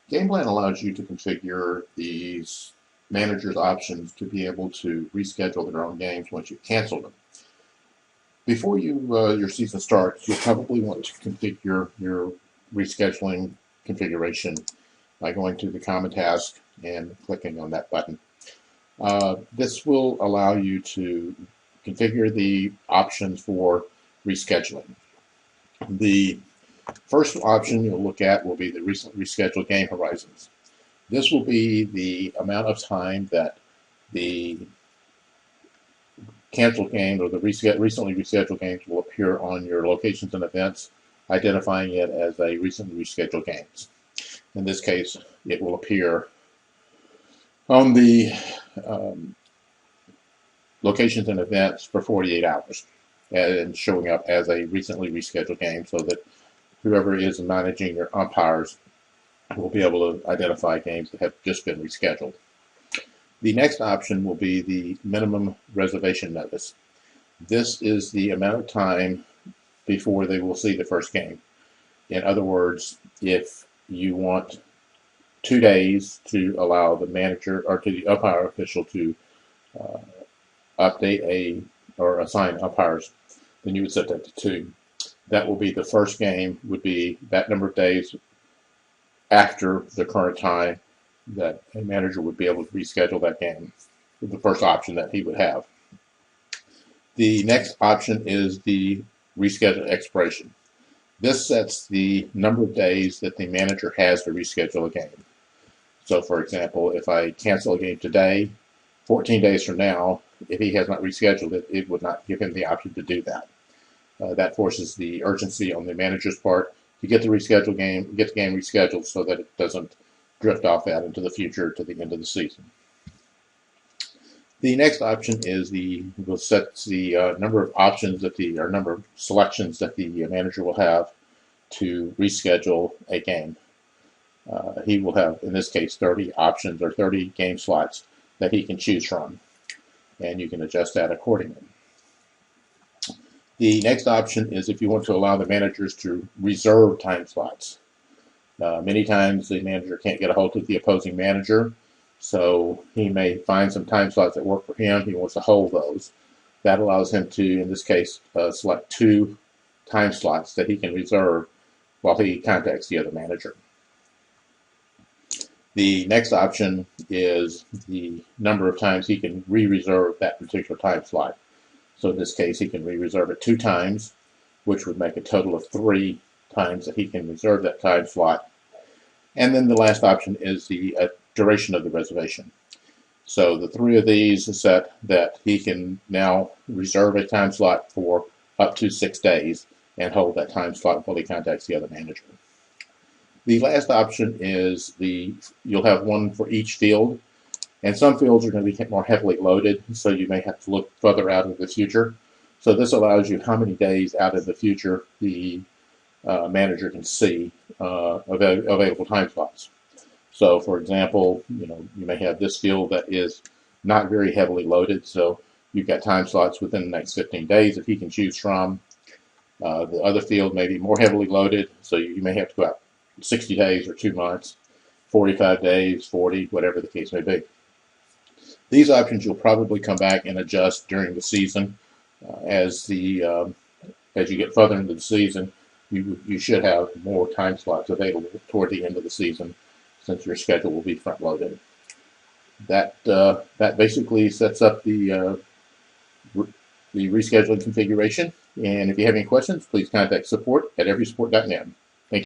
Game plan allows you to configure these manager's options to be able to reschedule their own games once you cancel them. Before your season starts, you'll probably want to configure your rescheduling configuration by going to the Common Task and clicking on that button. This will allow you to configure the options for rescheduling. The first option you'll look at will be the recently rescheduled game horizons. This will be the amount of time that the canceled games or the recently rescheduled games will appear on your locations and events, identifying it as a recently rescheduled games. In this case, it will appear on the locations and events for 48 hours and showing up as a recently rescheduled game so that whoever is managing your umpires will be able to identify games that have just been rescheduled. The next option will be the minimum reservation notice. This is the amount of time before they will see the first game. In other words, if you want 2 days to allow the manager or to the umpire official to update or assign umpires, then you would set that to 2. That will be the first game, would be that number of days after the current time that a manager would be able to reschedule that game. The first option that he would have. The next option is the reschedule expiration. This sets the number of days that the manager has to reschedule a game. So for example, if I cancel a game today, 14 days from now, if he has not rescheduled it, it would not give him the option to do that. That forces the urgency on the manager's part to get the game rescheduled so that it doesn't drift off out into the future to the end of the season. The next option is will set the number of options or number of selections that the manager will have to reschedule a game. He will have, in this case, 30 options or 30 game slots that he can choose from, and you can adjust that accordingly. The next option is if you want to allow the managers to reserve time slots. Many times the manager can't get a hold of the opposing manager, so he may find some time slots that work for him. He wants to hold those. That allows him to, in this case, select 2 time slots that he can reserve while he contacts the other manager. The next option is the number of times he can re-reserve that particular time slot. So in this case, he can re-reserve it 2 times, which would make a total of 3 times that he can reserve that time slot. And then the last option is the duration of the reservation. So the 3 of these is set that he can now reserve a time slot for up to 6 days and hold that time slot while he contacts the other manager. The last option is you'll have one for each field. And some fields are going to be more heavily loaded, so you may have to look further out into the future. So this allows you how many days out of the future the manager can see available time slots. So, for example, you may have this field that is not very heavily loaded, so you've got time slots within the next 15 days that he can choose from. The other field may be more heavily loaded, so you may have to go out 60 days or 2 months, 45 days, 40, whatever the case may be. These options you'll probably come back and adjust during the season. As you get further into the season, you should have more time slots available toward the end of the season, since your schedule will be front loaded. That basically sets up the rescheduling configuration. And if you have any questions, please contact support@everysport.net.